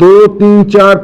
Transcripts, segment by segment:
2, 3, 4,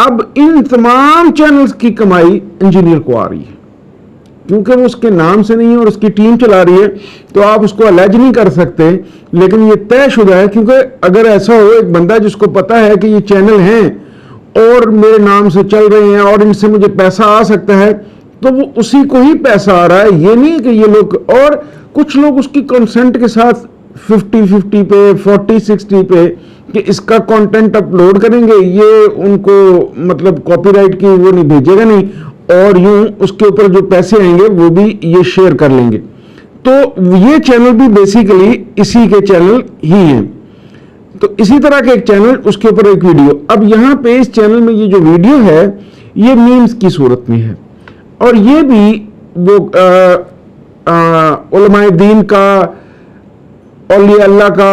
اب ان تمام چینلز کی کمائی انجینئر کو آ رہی ہے، کیونکہ وہ اس کے نام سے نہیں ہے اور اس کی ٹیم چلا رہی ہے، تو آپ اس کو الگ نہیں کر سکتے، لیکن یہ طے شدہ ہے. کیونکہ اگر ایسا ہو ایک بندہ جس کو پتا ہے کہ یہ چینل ہیں اور میرے نام سے چل رہے ہیں اور ان سے مجھے پیسہ آ سکتا ہے، تو وہ اسی کو ہی پیسہ آ رہا ہے. یہ نہیں کہ یہ لوگ، اور کچھ لوگ اس کی کنسنٹ کے ساتھ 50-50 پہ 40-60 پہ کہ اس کا کانٹینٹ اپلوڈ کریں گے، یہ ان کو مطلب کاپی رائٹ کی وہ نہیں بھیجے گا نہیں، اور یوں اس کے اوپر جو پیسے آئیں گے وہ بھی یہ شیئر کر لیں گے. تو یہ چینل بھی بیسیکلی اسی کے چینل ہی ہیں. تو اسی طرح کا ایک چینل، اس کے اوپر ایک ویڈیو. اب یہاں پہ اس چینل میں یہ جو ویڈیو ہے یہ میمز کی صورت میں ہے، اور یہ بھی وہ علماء دین کا، اولیاء اللہ کا،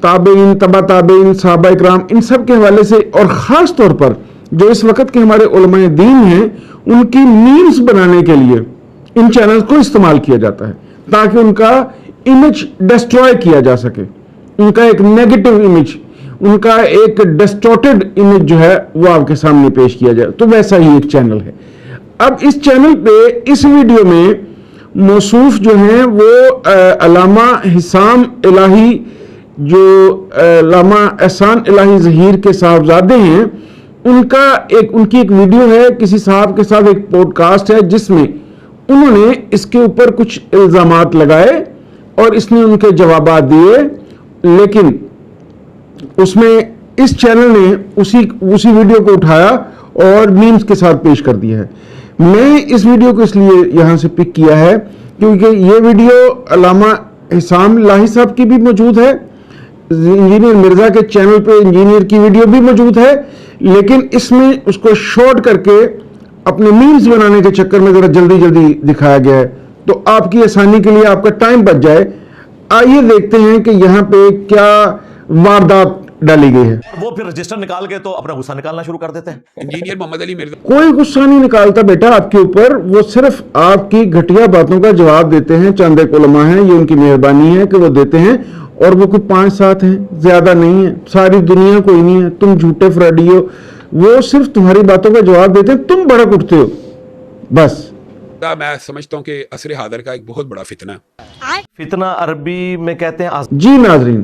تابعین، تبع تابعین، صحابہ اکرام، ان سب کے حوالے سے، اور خاص طور پر جو اس وقت کے ہمارے علماء دین ہیں ان کی میمز بنانے کے لیے ان چینل کو استعمال کیا جاتا ہے، تاکہ ان کا امیج ڈسٹروائے کیا جا سکے، ان کا ایک نیگیٹو امیج، ان کا ایک ڈسٹورٹڈ امیج جو ہے وہ آپ کے سامنے پیش کیا جائے. تو ویسا ہی ایک چینل ہے. اب اس چینل پہ اس ویڈیو میں موصوف جو ہیں وہ علامہ حسام الہی، جو علامہ احسان الہی ظہیر کے صاحبزادے ہیں، ان کی ایک ویڈیو ہے، کسی صاحب کے ساتھ ایک پوڈ کاسٹ ہے جس میں انہوں نے اس کے اوپر کچھ الزامات لگائے اور اس نے ان کے جوابات دیے، لیکن اس میں اس چینل نے اسی ویڈیو کو اٹھایا اور میمز کے ساتھ پیش کر دیا ہے. میں اس ویڈیو کو اس لیے یہاں سے پک کیا ہے کیونکہ یہ ویڈیو علامہ حسام الہی صاحب کی بھی موجود ہے، انجینئر مرزا کے چینل پہ انجینئر کی ویڈیو بھی موجود ہے، لیکن اس میں اس کو شارٹ کر کے اپنے میمز بنانے کے چکر میں ذرا جلدی جلدی دکھایا گیا ہے. تو آپ کی آسانی کے لیے، آپ کا ٹائم بچ جائے، آئیے دیکھتے ہیں کہ یہاں پہ کیا واردات ڈالی گئی ہے. وہ پھر رجسٹر نکال کے تو اپنا غصہ نکالنا شروع کر دیتے ہیں. انجینئر محمد علی مرزا کوئی غصہ نہیں نکالتا بیٹا آپ کے اوپر، وہ صرف آپ کی گھٹیا باتوں کا جواب دیتے ہیں. چند ایک علماء ہیں، یہ ان کی مہربانی ہے کہ وہ دیتے ہیں، اور وہ کوئی 5-7 ہیں، زیادہ نہیں ہے، ساری دنیا کوئی نہیں ہے. تم جھوٹے فراڈی ہو، وہ صرف تمہاری باتوں کا جواب دیتے ہیں، تم بڑک اٹھتے ہو بس. میں سمجھتا ہوں کہ عصر حاضر کا ایک بہت بڑا فتنہ. فتنہ عربی میں کہتے ہیں جی ناظرین،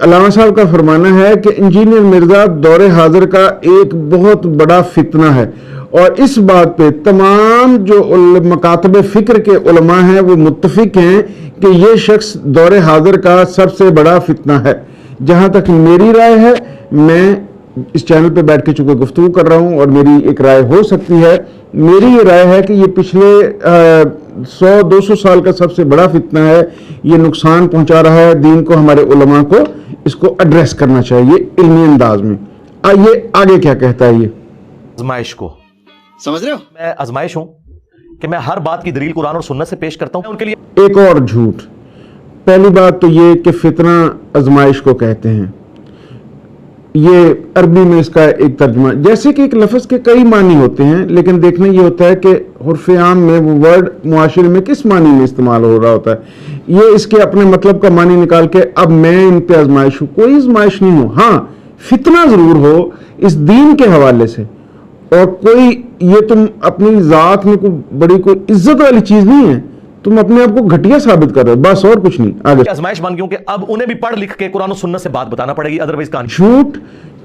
علامہ صاحب کا فرمانا ہے کہ انجینئر مرزا دور حاضر کا ایک بہت بڑا فتنہ ہے، اور اس بات پہ تمام جو مکاتب فکر کے علماء ہیں وہ متفق ہیں کہ یہ شخص دور حاضر کا سب سے بڑا فتنہ ہے. جہاں تک میری رائے ہے، میں اس چینل پہ بیٹھ کے چونکہ گفتگو کر رہا ہوں اور میری ایک رائے ہو سکتی ہے، میری یہ رائے ہے کہ یہ پچھلے 100-200 سال کا سب سے بڑا فتنہ ہے. یہ نقصان پہنچا رہا ہے دین کو، ہمارے علماء کو اس کو ایڈریس کرنا چاہیے علمی انداز میں. آئیے آگے کیا کہتا ہے یہ. آزمائش کو سمجھ رہے ہو؟ میں آزمائش ہوں کہ میں ہر بات کی دلیل قرآن اور سنت سے پیش کرتا ہوں. ان کے لیے ایک اور جھوٹ. پہلی بات تو یہ کہ فتنہ آزمائش کو کہتے ہیں، یہ عربی میں اس کا ایک ترجمہ، جیسے کہ ایک لفظ کے کئی معنی ہوتے ہیں، لیکن دیکھنا یہ ہوتا ہے کہ حرف عام میں وہ ورڈ معاشرے میں کس معنی میں استعمال ہو رہا ہوتا ہے. یہ اس کے اپنے مطلب کا معنی نکال کے اب میں ان پہ آزمائش ہوں، کوئی آزمائش نہیں ہو. ہاں فتنہ ضرور ہو اس دین کے حوالے سے، اور کوئی یہ تم اپنی ذات میں کوئی بڑی کوئی عزت والی چیز نہیں ہے، تم اپنے آپ کو گھٹیا ثابت کر رہے ہو، بس اور کچھ نہیں. آگے آزمائش بن گئی کہ اب انہیں بھی پڑھ لکھ کے قرآن و سنت سے بات بتانا پڑے گی، ادروائز کہانی جھوٹ.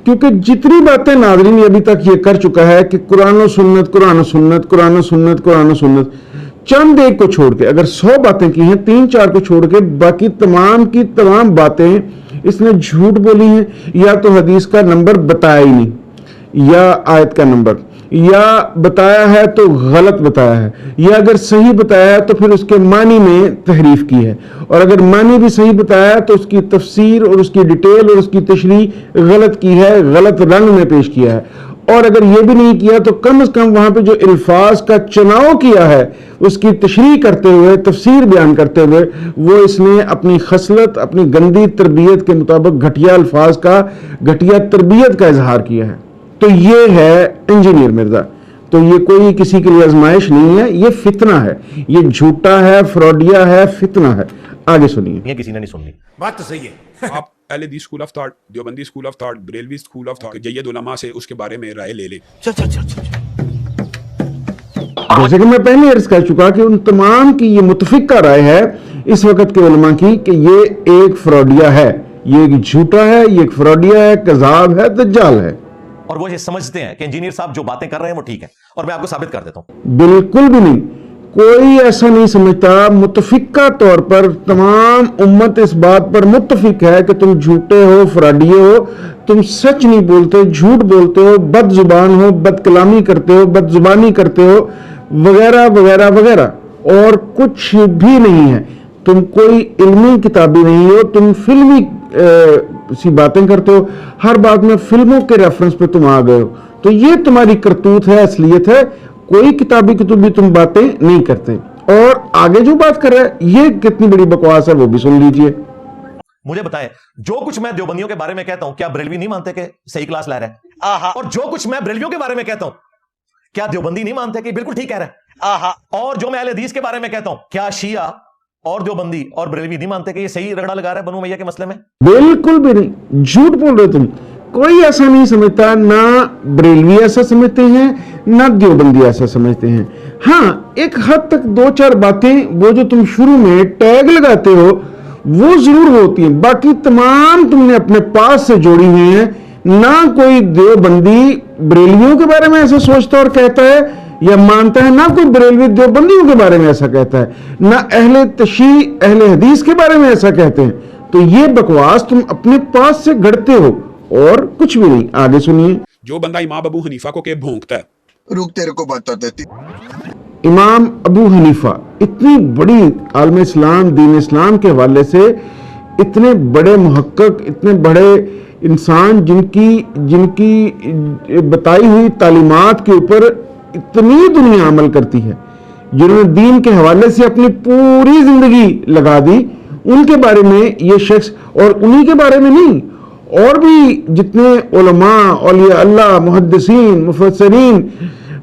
کیونکہ جتنی باتیں ناظرین ابھی تک یہ کر چکا ہے کہ قرآن و سنت، قرآن و سنت، قرآن و سنت، قرآن و سنت، چند ایک کو چھوڑ کے، اگر 100 باتیں کی ہیں، 3-4 کو چھوڑ کے باقی تمام کی تمام باتیں اس نے جھوٹ بولی ہیں. یا تو حدیث کا نمبر بتایا ہی نہیں، یا آیت کا نمبر، یا بتایا ہے تو غلط بتایا ہے، یا اگر صحیح بتایا ہے تو پھر اس کے معنی میں تحریف کی ہے، اور اگر معنی بھی صحیح بتایا ہے تو اس کی تفسیر اور اس کی ڈیٹیل اور اس کی تشریح غلط کی ہے، غلط رنگ میں پیش کیا ہے. اور اگر یہ بھی نہیں کیا تو کم از کم وہاں پہ جو الفاظ کا چناؤ کیا ہے اس کی تشریح کرتے ہوئے، تفسیر بیان کرتے ہوئے، وہ اس نے اپنی خصلت، اپنی گندی تربیت کے مطابق گھٹیا الفاظ کا، گھٹیا تربیت کا اظہار کیا ہے. تو یہ ہے انجینئر مرزا. تو یہ کوئی کسی کے لیے آزمائش نہیں ہے، یہ فتنہ ہے، یہ جھوٹا ہے، فراڈیا ہے، فتنہ ہے. آگے سنیے. کسی نے نہیں سننی. بات تو صحیح ہے. آپ Ahle Hadith school of thought, Deobandi school of thought, Barelvi school of thought, جید علماء سے اس کے بارے میں رائے لے لیں۔ جیسے کہ میں پہلے عرض کر چکا کہ ان تمام کی یہ متفقہ رائے ہے اس وقت کے علماء کی کہ یہ ایک فراڈیا ہے، یہ ایک جھوٹا ہے، یہ ایک فراڈیا ہے، کذاب ہے، دجال ہے۔ اور وہ یہ سمجھتے ہیں کہ انجینئر صاحب جو باتیں کر رہے ہیں وہ ٹھیک ہے، اور میں آپ کو ثابت کر دیتا ہوں۔ بالکل بھی نہیں، کوئی ایسا نہیں سمجھتا۔ متفقہ طور پر تمام امت اس بات پر متفق ہے کہ تم جھوٹے ہو، فراڈیے ہو، تم سچ نہیں بولتے، جھوٹ بولتے ہو، بد زبان ہو، بد کلامی کرتے ہو، بد زبانی کرتے ہو، وغیرہ وغیرہ وغیرہ، اور کچھ بھی نہیں ہے۔ تم کوئی علمی کتابی نہیں ہو، تم فلمی سی باتیں کرتے ہو، ہر بات میں فلموں کے ریفرنس پہ تم آ گئے ہو، تو یہ تمہاری کرتوت ہے، اصلیت ہے، کوئی کتابی کتبی تم باتیں نہیں کرتے۔ اور آگے جو بات کر رہا ہے یہ کتنی بڑی بکواس ہے وہ بھی سن لیجئے۔ مجھے بتائیں، جو کچھ میں دیوبندیوں کے بارے میں کہتا ہوں کیا بریلوی نہیں مانتے کہ صحیح کلاس لا رہا ہے؟ اور جو کچھ میں بریلویوں کے بارے میں کہتا ہوں کیا دیوبندی نہیں مانتے کہ بالکل ٹھیک کہہ رہا ہے؟ اور جو میں اہل حدیث کے بارے میں کہتا ہوں کیا شیعہ اور دیوبندی اور بریلوی نہیں مانتے کہ یہ صحیح رگڑا لگا رہا ہے بنو امیہ کے مسئلے میں؟ بالکل بھی نہیں، جھوٹ بول رہے تم۔ کوئی ایسا نہیں سمجھتا، نہ بریلوی ایسا سمجھتے ہیں نہ دیوبندی ایسا سمجھتے ہیں۔ ہاں ایک حد تک دو چار باتیں وہ جو تم شروع میں ٹیگ لگاتے ہو وہ ضرور ہوتی ہیں، باقی تمام تم نے اپنے پاس سے جوڑی ہوئی ہیں۔ نہ کوئی دیوبندی بریلویوں کے بارے میں ایسا سوچتا اور کہتا ہے یا مانتا ہے، نہ کوئی بریلوی دیوبندیوں کے بارے میں ایسا کہتا ہے، نہ اہل تشیع اہل حدیث کے بارے میں ایسا کہتے ہیں۔ تو یہ بکواس تم اپنے پاس سے گھڑتے ہو اور کچھ بھی نہیں۔ آگے سنیے۔ جو بندہ امام ابو حنیفہ کو کہ بھونکتا ہے، رک تیرے کو بتا دیتی۔ امام ابو حنیفہ اتنی بڑی عالم اسلام، دین اسلام کے حوالے سے اتنے بڑے محقق، اتنے بڑے انسان جن کی بتائی ہوئی تعلیمات کے اوپر اتنی دنیا عمل کرتی ہے، جنہوں نے دین کے حوالے سے اپنی پوری زندگی لگا دی، ان کے بارے میں یہ شخص، اور انہی کے بارے میں نہیں، اور بھی جتنے علماء، اولیاء اللہ، محدثین، مفسرین،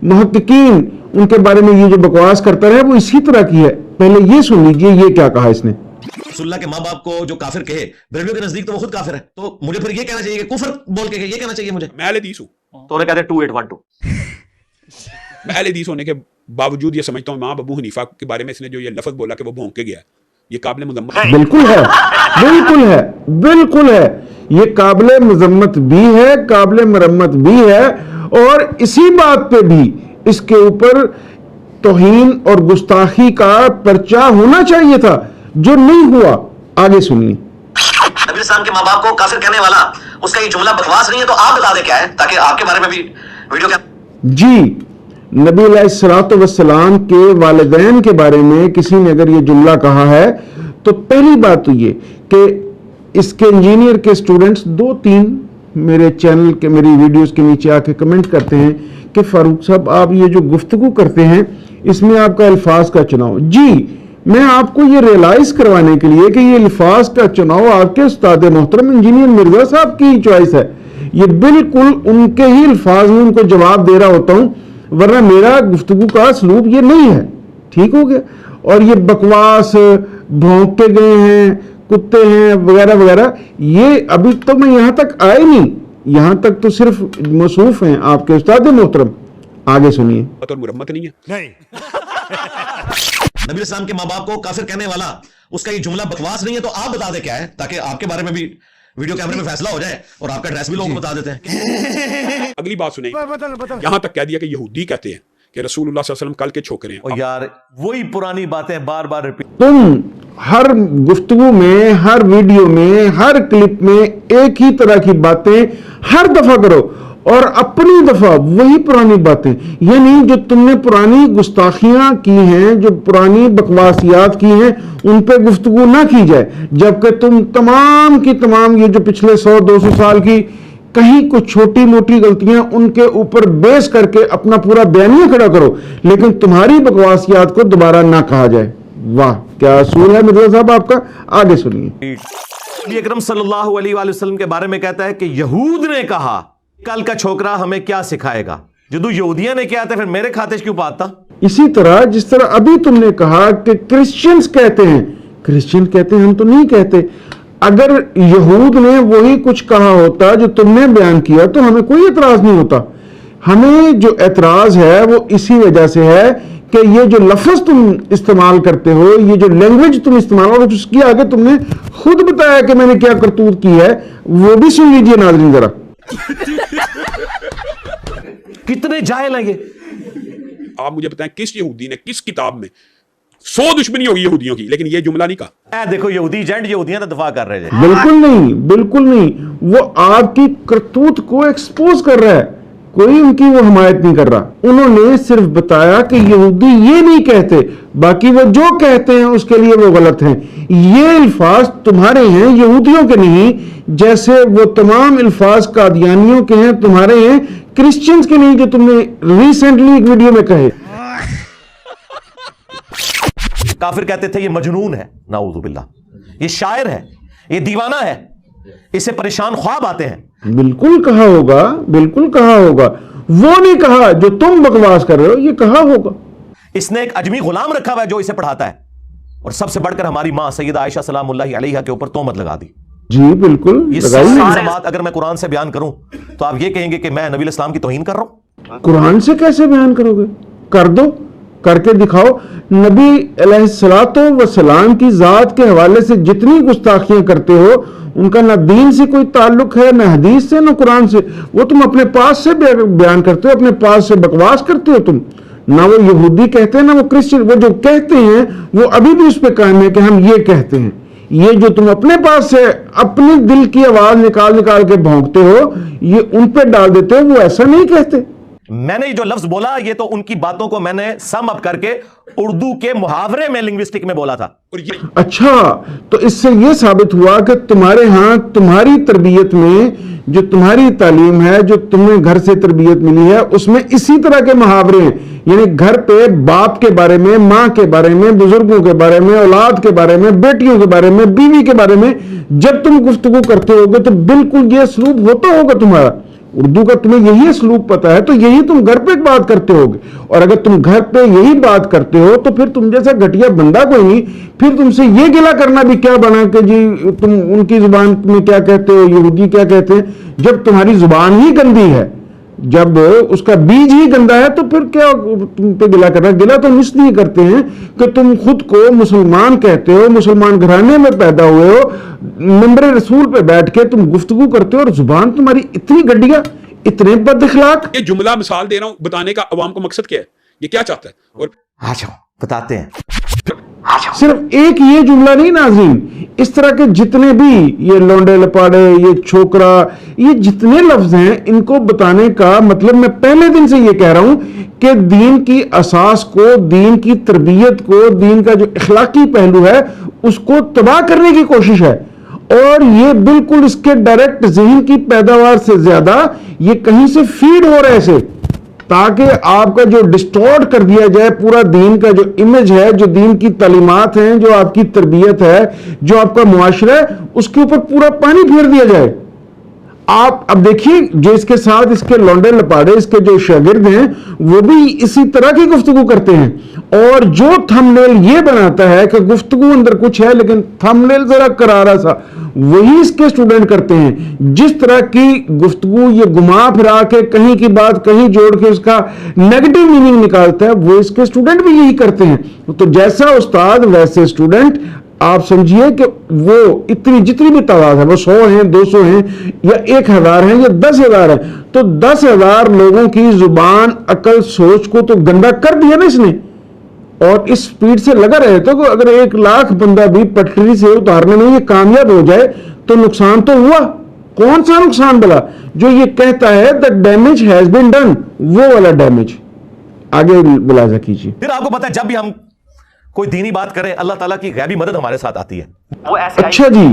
محققین، ان کے بارے میں یہ جو بکواس کرتا رہا ہے وہ اسی طرح کی ہے۔ پہلے یہ سن لیجئے یہ کیا کہا اس نے۔ رسول اللہ کے ماں باپ کو جو کافر کہے، بریلویوں کے نزدیک تو وہ خود کافر ہے، تو مجھے پھر یہ کہنا چاہیے کہ کفر بول کے یہ کہنا چاہیے مجھے؟ میں اہل حدیث ہوں، تو انہیں کہتے ہیں 2812۔ میں اہل حدیث ہونے کے باوجود یہ سمجھتا ہوں امام ابو حنیفہ کے بارے میں اس نے جو یہ لفظ بولا کہ وہ بھونک کے گیا، یہ قابل مذمت ہے۔ بالکل ہے، بالکل ہے، بالکل ہے، یہ قابل مذمت بھی ہے، قابل مرمت بھی ہے، اور اسی بات پہ بھی اس کے اوپر توہین اور گستاخی کا پرچہ ہونا چاہیے تھا جو نہیں ہوا۔ آگے سنیے۔ نبی اسلام کے ماں باپ کو کافر کہنے والا اس کا یہ جملہ بکواس نہیں ہے، تو آپ بتا دیں کیا ہے تاکہ آپ کے بارے میں بھی ویڈیو کیا۔ جی، نبی علیہ الصلوۃ والسلام کے والدین کے بارے میں کسی نے اگر یہ جملہ کہا ہے تو پہلی بات تو یہ کہ اس کے انجینئر کے سٹوڈنٹس 2-3 میرے چینل کے میری ویڈیوز کے نیچے آ کے کمنٹ کرتے ہیں کہ فاروق صاحب آپ یہ جو گفتگو کرتے ہیں اس میں آپ کا الفاظ کا چناؤ۔ جی، میں آپ کو یہ ریئلائز کروانے کے لیے کہ یہ الفاظ کا چناؤ آپ کے استاد محترم انجینئر مرزا صاحب کی چوائس ہے، یہ بالکل ان کے ہی الفاظ میں ان کو جواب دے رہا ہوتا ہوں، ورنہ میرا گفتگو کا اسلوب یہ نہیں ہے۔ ٹھیک ہو گیا؟ اور یہ بکواس، بھونک کے گئے ہیں، کتے ہیں وغیرہ وغیرہ، یہ ابھی تو میں یہاں تک آئے نہیں، یہاں تک تو صرف موصوف ہیں آپ کے استاد محترم۔ آگے سنیے۔ اور مرمت نہیں ہے۔ نبی اسلام کے ماں باپ کو کافر کہنے والا اس کا یہ جملہ بکواس نہیں ہے، تو آپ بتا دیں کیا ہے تاکہ آپ کے بارے میں بھی ویڈیو کیمرے میں فیصلہ ہو جائے اور آپ کا ایڈریس بھی لوگوں کو بتا دیتے ہیں۔ اگلی بات سنیں، یہاں تک کہہ دیا کہ یہودی کہتے ہیں کہ رسول اللہ صلی اللہ علیہ وسلم کل کے چھوکرے ہیں۔ اور یار وہی پرانی باتیں بار بار ریپیٹ۔ تم ہر گفتگو میں، ہر ویڈیو میں، ہر کلپ میں ایک ہی طرح کی باتیں ہر دفعہ کرو اور اپنی دفعہ وہی پرانی باتیں، یعنی جو تم نے پرانی گستاخیاں کی ہیں، جو پرانی بکواسیات کی ہیں، ان پہ گفتگو نہ کی جائے، جبکہ تم تمام کی تمام یہ جو پچھلے 100-200 سال کی کہیں کچھ چھوٹی موٹی غلطیاں ان کے اوپر بیس کر کے اپنا پورا بیانیہ کھڑا کرو، لیکن تمہاری بکواسیات کو دوبارہ نہ کہا جائے۔ واہ کیا اصول ہے مرزا صاحب آپ کا۔ آگے سنیے۔ نبی اکرم صلی اللہ علیہ وآلہ وسلم کے بارے میں کہتا ہے کہ یہود نے کہا کل کا چھوکرا ہمیں کیا سکھائے گا، جدو یہودیاں نے کیا تھا پھر میرے کھاتے کیوں پاتا۔ اسی طرح جس طرح ابھی تم نے کہا کہ کرسچنز کہتے ہیں، کرسچن کہتے ہیں، ہم تو نہیں کہتے۔ اگر یہود نے وہی کچھ کہا ہوتا جو تم نے بیان کیا تو ہمیں کوئی اعتراض نہیں ہوتا. ہمیں جو اعتراض ہے وہ اسی وجہ سے ہے کہ یہ جو لفظ تم استعمال کرتے ہو, یہ جو لینگویج تم استعمال ہو, اس کی آگے تم نے خود بتایا کہ میں نے کیا کرتوت کی ہے, وہ بھی سن لیجئے ناظرین ذرا. کتنے جاہل ہیں یہ. آپ مجھے بتائیں کس یہودی نے کس کتاب میں 100 دشمنی ہوگی یہودیوں کی لیکن یہ جملہ نہیں کہا. اے دیکھو یہودی ایجنٹ یہودیاں تو دفاع کر رہے ہیں. بالکل نہیں, بالکل نہیں. وہ آپ کی کرتوت کو ایکسپوز کر رہا ہے, کوئی ان کی وہ حمایت نہیں کر رہا. انہوں نے صرف بتایا کہ یہودی یہ نہیں کہتے, باقی وہ جو کہتے ہیں اس کے لیے وہ غلط ہیں. یہ الفاظ تمہارے ہیں, یہودیوں کے نہیں, جیسے وہ تمام الفاظ قادیانیوں کے ہیں, تمہارے ہیں, کرسچنز کے نہیں, جو تم نے ریسنٹلی ایک ویڈیو میں کہے. کافر کہتے تھے یہ مجنون ہے, نعوذ باللہ, یہ شاعر ہے, یہ دیوانہ ہے, اسے پریشان خواب آتے ہیں. بالکل کہا ہوگا, بالکل کہا ہوگا. وہ نہیں کہا جو تم بکواس کر رہے ہو, یہ کہا ہوگا. اس نے ایک اجمی غلام رکھا ہوا ہے جو اسے پڑھاتا ہے, اور سب سے بڑھ کر ہماری ماں سیدہ عائشہ سلام اللہ علیہا کے اوپر تہمت لگا دی. جی بالکل. یہ ساری الزامات اگر میں قرآن سے بیان کروں تو آپ یہ کہیں گے کہ میں نبی الاسلام کی توہین کر رہا ہوں. قرآن سے کیسے بیان کرو گے؟ کر دو, کر کے دکھاؤ. نبی علیہ الصلوۃ والسلام کی ذات کے حوالے سے جتنی گستاخیاں کرتے ہو, ان کا نہ دین سے کوئی تعلق ہے, نہ حدیث سے, نہ قرآن سے. وہ تم اپنے پاس سے بیان کرتے ہو, اپنے پاس سے بکواس کرتے ہو تم. نہ وہ یہودی کہتے ہیں, نہ وہ کرسچن. وہ جو کہتے ہیں وہ ابھی بھی اس پہ قائم ہے کہ ہم یہ کہتے ہیں. یہ جو تم اپنے پاس سے اپنے دل کی آواز نکال نکال کے بھونکتے ہو, یہ ان پہ ڈال دیتے ہو, وہ ایسا نہیں کہتے. میں نے جو لفظ بولا یہ تو ان کی باتوں کو میں نے سم اپ کر کے اردو کے محاورے میں لنگوسٹک میں بولا تھا. اچھا, تو اس سے یہ ثابت ہوا کہ تمہارے ہاں تمہاری تربیت میں جو تمہاری تعلیم ہے, جو تمہیں گھر سے تربیت ملی ہے, اس میں اسی طرح کے محاورے ہیں. یعنی گھر پہ باپ کے بارے میں, ماں کے بارے میں, بزرگوں کے بارے میں, اولاد کے بارے میں, بیٹیوں کے بارے میں, بیوی کے بارے میں جب تم گفتگو کرتے ہوگے تو بالکل یہ اسلوب ہوتا ہوگا تمہارا. اردو کا تمہیں یہی اسلوب پتا ہے, تو یہی تم گھر پہ بات کرتے ہوگے. اور اگر تم گھر پہ یہی بات کرتے ہو تو پھر تم جیسا گھٹیا بندہ کوئی نہیں. پھر تم سے یہ گلا کرنا بھی کیا بنا کہ جی تم ان کی زبان میں کیا کہتے ہو, یہودی کیا کہتے ہیں, جب تمہاری زبان ہی گندی ہے, جب اس کا بیج ہی گندا ہے, تو پھر کیا تم پہ گلا کرنا. گلا تو اس لیے کرتے ہیں کہ تم خود کو مسلمان کہتے ہو, مسلمان گھرانے میں پیدا ہوئے ہو, منبر رسول پہ بیٹھ کے تم گفتگو کرتے ہو, اور زبان تمہاری اتنی گڈیا, اتنے بد اخلاق. یہ جملہ مثال دے رہا ہوں بتانے کا عوام کو مقصد کیا ہے, یہ کیا چاہتا ہے. اور آجاؤ بتاتے ہیں. صرف ایک یہ جملہ نہیں ناظرین, اس طرح کے جتنے بھی یہ لونڈے لپاڑے, یہ چھوکرا, یہ جتنے لفظ ہیں, ان کو بتانے کا مطلب میں پہلے دن سے یہ کہہ رہا ہوں کہ دین کی اساس کو, دین کی تربیت کو, دین کا جو اخلاقی پہلو ہے اس کو تباہ کرنے کی کوشش ہے. اور یہ بالکل اس کے ڈائریکٹ ذہن کی پیداوار سے زیادہ یہ کہیں سے فیڈ ہو رہے سے, تاکہ آپ کا جو ڈسٹورٹ کر دیا جائے پورا دین کا جو امیج ہے, جو دین کی تعلیمات ہیں, جو آپ کی تربیت ہے, جو آپ کا معاشرہ ہے, اس کے اوپر پورا پانی پھیر دیا جائے. آپ اب دیکھیے جو اس کے ساتھ اس کے لونڈے لپاڑے, اس کے جو شاگرد ہیں, وہ بھی اسی طرح کی گفتگو کرتے ہیں. اور جو تھم نیل یہ بناتا ہے کہ گفتگو اندر کچھ ہے لیکن تھم نیل ذرا کرارا سا, وہی اس کے اسٹوڈنٹ کرتے ہیں. جس طرح کی گفتگو یہ گھما پھرا کے کہیں کی بات کہیں جوڑ کے اس کا نیگیٹو میننگ نکالتا ہے, وہ اس کے اسٹوڈنٹ بھی یہی کرتے ہیں. تو جیسا استاد ویسے اسٹوڈنٹ. آپ سمجھیے کہ وہ اتنی جتنی بھی تعداد ہے, وہ 100 ہیں, 200 ہیں, یا 1000 ہیں, یا 10,000 ہیں, تو 10,000 لوگوں کی زبان, عقل, سوچ کو تو گندا کر دیا نا اس نے. اور اس سپیڈ سے لگا رہے تو اگر 1,00,000 بندہ بھی پٹری سے اتارنے میں یہ کامیاب ہو جائے تو نقصان تو ہوا. کون سا نقصان بلا؟ جو یہ کہتا ہے the damage has been done, وہ والا ڈیمیج. آگے ملاحظہ کیجیے. پھر آپ کو پتا ہے جب بھی ہم کوئی دینی بات کریں اللہ تعالیٰ کی غیبی مدد ہمارے ساتھ آتی ہے. اچھا جی,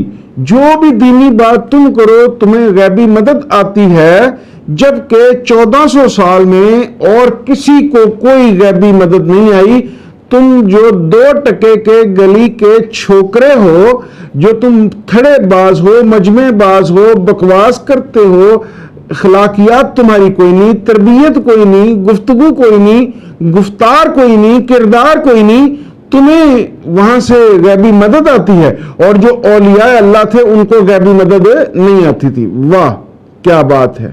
جو بھی دینی بات تم کرو تمہیں غیبی مدد آتی ہے, جبکہ 1400 سال میں اور کسی کو کوئی غیبی مدد نہیں آئی. تم جو 2 ٹکے کے گلی کے چھوکرے ہو, جو تم کھڑے باز ہو, مجمع باز ہو, بکواس کرتے ہو, اخلاقیات تمہاری کوئی نہیں, تربیت کوئی نہیں, گفتگو کوئی نہیں, گفتار کوئی نہیں, کردار کوئی نہیں, تمہیں وہاں سے غیبی مدد آتی ہے اور جو اولیاء اللہ تھے ان کو غیبی مدد نہیں آتی تھی. واہ کیا بات ہے.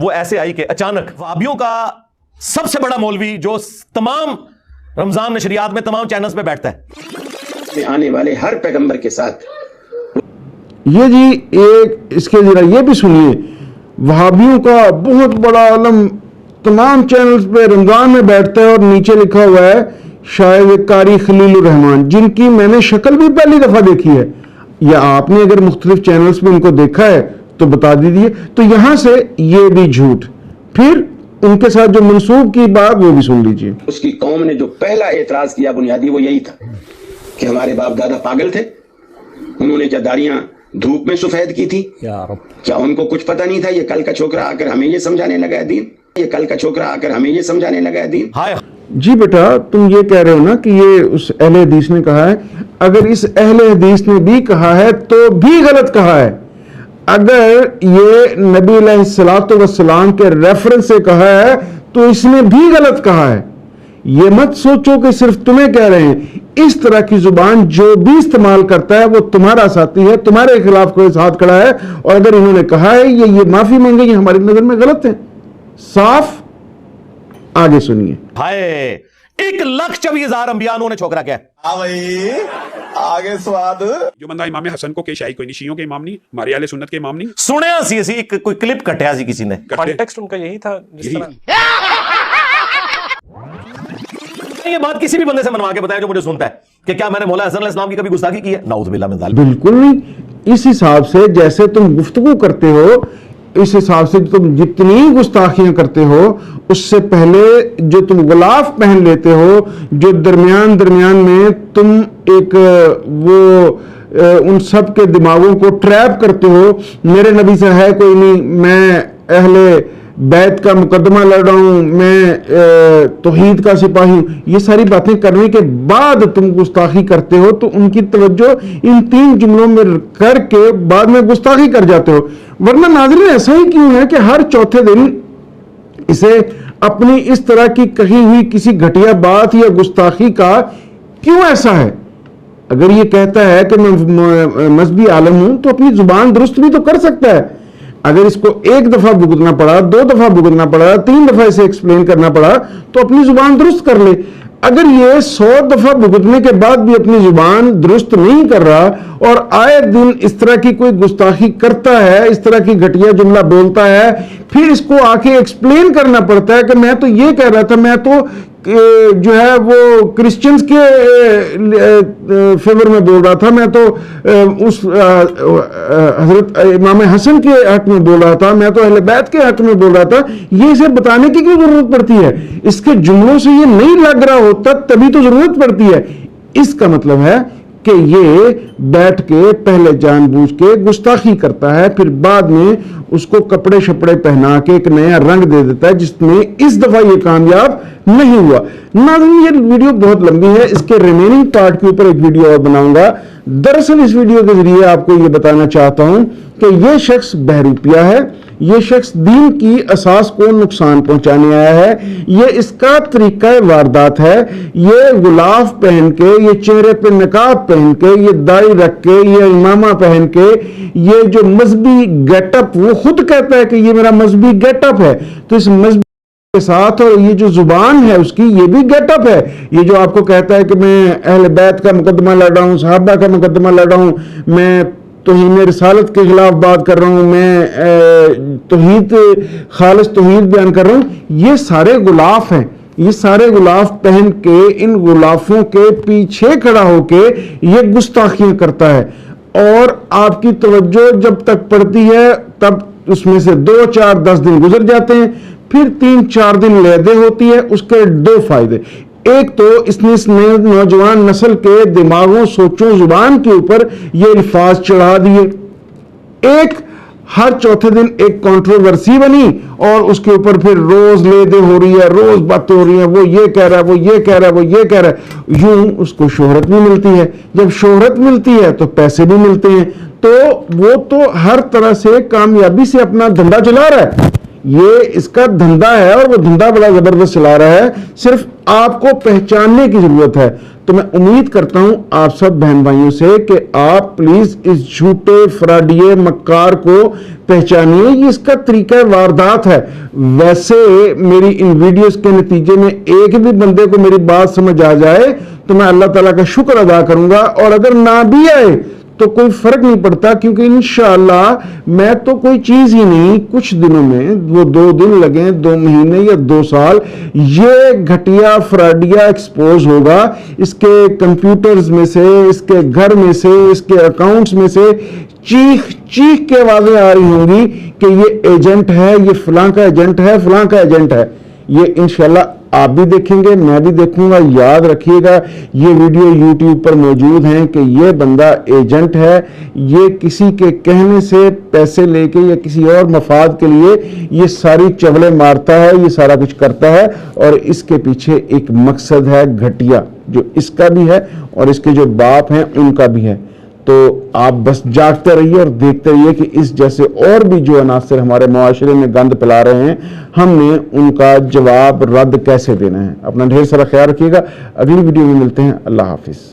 وہ ایسے آئی کہ اچانک وہابیوں کا سب سے بڑا مولوی جو تمام رمضان نشریات میں تمام چینلز پہ بیٹھتا ہے, آنے والے ہر پیغمبر کے ساتھ یہ جی ایک اس کے ذرا یہ بھی سنیے, وہابیوں کا بہت بڑا عالم تمام چینلز پہ رمضان میں بیٹھتا ہے اور نیچے لکھا ہوا ہے شاعر قاری خلیل الرحمان, جن کی میں نے شکل بھی پہلی دفعہ دیکھی ہے, یا آپ نے اگر مختلف چینلز پہ ان کو دیکھا ہے تو بتا دیجیے. تو یہاں سے یہ بھی جھوٹ, پھر ان کے ساتھ جو منسوب کی بات وہ بھی سن لیجیے. اس کی قوم نے جو پہلا اعتراض کیا بنیادی وہ یہی تھا کہ ہمارے باپ دادا پاگل تھے, انہوں نے کیا داڑیاں دھوپ میں سفید کی تھی, کیا ان کو کچھ پتہ نہیں تھا یہ کل کا چھوکرا آ کر ہمیں یہ سمجھانے لگا ہے دین, یہ کل کا چھوکرا آ کر ہمیں یہ سمجھانے لگا ہے دین. جی بیٹا تم یہ کہہ رہے ہو نا کہ یہ اس اہل حدیث نے کہا ہے, اگر اس اہل حدیث نے بھی کہا ہے تو بھی غلط کہا ہے. اگر یہ نبی علیہ الصلوۃ والسلام کے ریفرنس سے کہا ہے تو اس نے بھی غلط کہا ہے. یہ مت سوچو کہ صرف تمہیں کہہ رہے ہیں, اس طرح کی زبان جو بھی استعمال کرتا ہے وہ تمہارا ساتھی ہے, تمہارے خلاف کوئی ساتھ کھڑا ہے, اور اگر انہوں نے کہا ہے یہ معافی مانگے یہ ہماری نظر میں غلط ہے. صاف. آگے سنیے. ہائے 1,24,000 انبیاء انہوں نے چھوکرا کیا ہے. آگے سواد. جو بندہ امام حسن کو کہ شاہی کوئی نہیں, شیعوں کے امام نہیں, ہمارے اہل سنت کے امام نہیں. سنیا سی کوئی کلپ کٹیا سی کسی نے, کانٹیکسٹ ان کا یہی تھا جس طرح یہ بات کسی بھی بندے سے منوا کے بتایا جو مجھے سنتا ہے کہ کیا میں نے مولا حسن علیہ السلام کی کبھی گستاخی کی ہے. نعوذ باللہ من ذالک. بالکل نہیں. اس حساب سے جیسے تم گفتگو کرتے ہو, اس حساب سے تم جتنی گستاخیاں کرتے ہو, اس سے پہلے جو تم غلاف پہن لیتے ہو, جو درمیان میں تم ایک وہ ان سب کے دماغوں کو ٹریپ کرتے ہو, میرے نبی سے ہے کوئی نہیں, میں اہل بیت کا مقدمہ لڑ رہا ہوں, میں توحید کا سپاہی ہوں, یہ ساری باتیں کرنے کے بعد تم گستاخی کرتے ہو تو ان کی توجہ ان 3 جملوں میں کر کے بعد میں گستاخی کر جاتے ہو. ورنہ ناظرین ایسا ہی کیوں ہے کہ ہر چوتھے دن اسے اپنی اس طرح کی کہی ہوئی کسی گھٹیا بات یا گستاخی کا کیوں ایسا ہے؟ اگر یہ کہتا ہے کہ میں مذہبی عالم ہوں تو اپنی زبان درست بھی تو کر سکتا ہے. اگر اس کو 1 دفعہ بھگتنا پڑا, 2 دفعہ بھگتنا پڑا, 3 دفعہ اسے ایکسپلین کرنا پڑا تو اپنی زبان درست کر لے. اگر یہ 100 دفعہ بھگتنے کے بعد بھی اپنی زبان درست نہیں کر رہا اور آئے دن اس طرح کی کوئی گستاخی کرتا ہے, اس طرح کی گھٹیا جملہ بولتا ہے, پھر اس کو آ کے ایکسپلین کرنا پڑتا ہے کہ میں تو یہ کہہ رہا تھا, میں تو جو ہے وہ کرسچنز کے فیور میں بول رہا تھا, میں تو اس حضرت امام حسن کے حق میں بول رہا تھا, میں تو اہل بیت کے حق میں بول رہا تھا. یہ اسے بتانے کی کیوں ضرورت پڑتی ہے؟ اس کے جملوں سے یہ نہیں لگ رہا ہوتا تبھی تو ضرورت پڑتی ہے. اس کا مطلب ہے کہ یہ بیٹھ کے پہلے جان بوجھ کے گستاخی کرتا ہے, پھر بعد میں اس کو کپڑے شپڑے پہنا کے ایک نیا رنگ دے دیتا ہے, جس میں اس دفعہ یہ کامیاب نہیں ہوا. ناظرین یہ ویڈیو بہت لمبی ہے, اس کے ریمیننگ پارٹ کے اوپر ایک ویڈیو اور بناؤں گا. دراصل اس ویڈیو کے ذریعے آپ کو یہ بتانا چاہتا ہوں کہ یہ شخص بہروپیہ ہے, یہ شخص دین کی اساس کو نقصان پہنچانے آیا ہے, یہ اس کا طریقہ واردات ہے. یہ غلاف پہن کے, یہ چہرے پہ نقاب پہن کے, یہ داڑھی رکھ کے, یہ امامہ پہن کے, یہ جو مذہبی گیٹ اپ, وہ خود کہتا ہے کہ یہ میرا مذہبی گیٹ اپ ہے, تو اس مذہبی کے ساتھ اور یہ جو زبان ہے اس کی یہ بھی گیٹ اپ ہے. یہ جو آپ کو کہتا ہے کہ میں اہل بیت کا مقدمہ لڑ رہا ہوں, صحابہ کا مقدمہ لڑ رہا ہوں, میں توہین رسالت کے خلاف بات کر رہا ہوں, میں توحید خالص توحید بیان کر رہا ہوں, یہ سارے غلاف ہیں. یہ سارے غلاف پہن کے ان غلافوں کے پیچھے کھڑا ہو کے یہ گستاخیاں کرتا ہے, اور آپ کی توجہ جب تک پڑتی ہے تب اس میں سے 2, 4, 10 دن گزر جاتے ہیں, پھر 3, 4 دن لیدے ہوتی ہے. اس کے 2 فائدے. ایک تو اس نے اس نوجوان نسل کے دماغوں, سوچوں, زبان کے اوپر یہ الفاظ چڑھا دیے. ایک ہر چوتھے دن ایک کنٹروورسی بنی اور اس کے اوپر پھر روز لیدے ہو رہی ہے, روز باتیں ہو رہی ہیں, وہ یہ کہہ رہا ہے, وہ یہ کہہ رہا ہے, وہ یہ کہہ رہا ہے. یوں اس کو شہرت بھی ملتی ہے. جب شہرت ملتی ہے تو پیسے بھی ملتے ہیں, تو وہ تو ہر طرح سے کامیابی سے اپنا دھندا چلا رہا ہے. یہ اس کا دھندا ہے اور وہ دھندا بڑا زبردست چلا رہا ہے. صرف آپ کو پہچاننے کی ضرورت ہے. تو میں امید کرتا ہوں آپ سب بہن بھائیوں سے کہ آپ پلیز اس جھوٹے فراڈیے مکار کو پہچانیے. یہ اس کا طریقہ واردات ہے. ویسے میری ان ویڈیوز کے نتیجے میں ایک بھی بندے کو میری بات سمجھ آ جائے تو میں اللہ تعالیٰ کا شکر ادا کروں گا, اور اگر نہ بھی آئے تو کوئی فرق نہیں پڑتا, کیونکہ انشاءاللہ میں تو کوئی چیز ہی نہیں. کچھ دنوں میں, وہ 2 دن لگیں, 2 مہینے یا 2 سال, یہ گھٹیا فراڈیا ایکسپوز ہوگا. اس کے کمپیوٹرز میں سے, اس کے گھر میں سے, اس کے اکاؤنٹس میں سے چیخ چیخ کے آوازیں آ رہی ہوں گی کہ یہ ایجنٹ ہے, یہ فلاں کا ایجنٹ ہے, فلاں کا ایجنٹ ہے. یہ انشاءاللہ آپ بھی دیکھیں گے, میں بھی دیکھوں گا. یاد رکھیے گا یہ ویڈیو یوٹیوب پر موجود ہیں کہ یہ بندہ ایجنٹ ہے. یہ کسی کے کہنے سے پیسے لے کے یا کسی اور مفاد کے لیے یہ ساری چولے مارتا ہے, یہ سارا کچھ کرتا ہے, اور اس کے پیچھے ایک مقصد ہے گھٹیا, جو اس کا بھی ہے اور اس کے جو باپ ہیں ان کا بھی ہے. تو آپ بس جاگتے رہیے اور دیکھتے رہیے کہ اس جیسے اور بھی جو عناصر ہمارے معاشرے میں گند پھیلا رہے ہیں, ہم نے ان کا جواب رد کیسے دینا ہے. اپنا ڈھیر سارا خیال رکھیے گا. اگلی ویڈیو میں ملتے ہیں. اللہ حافظ.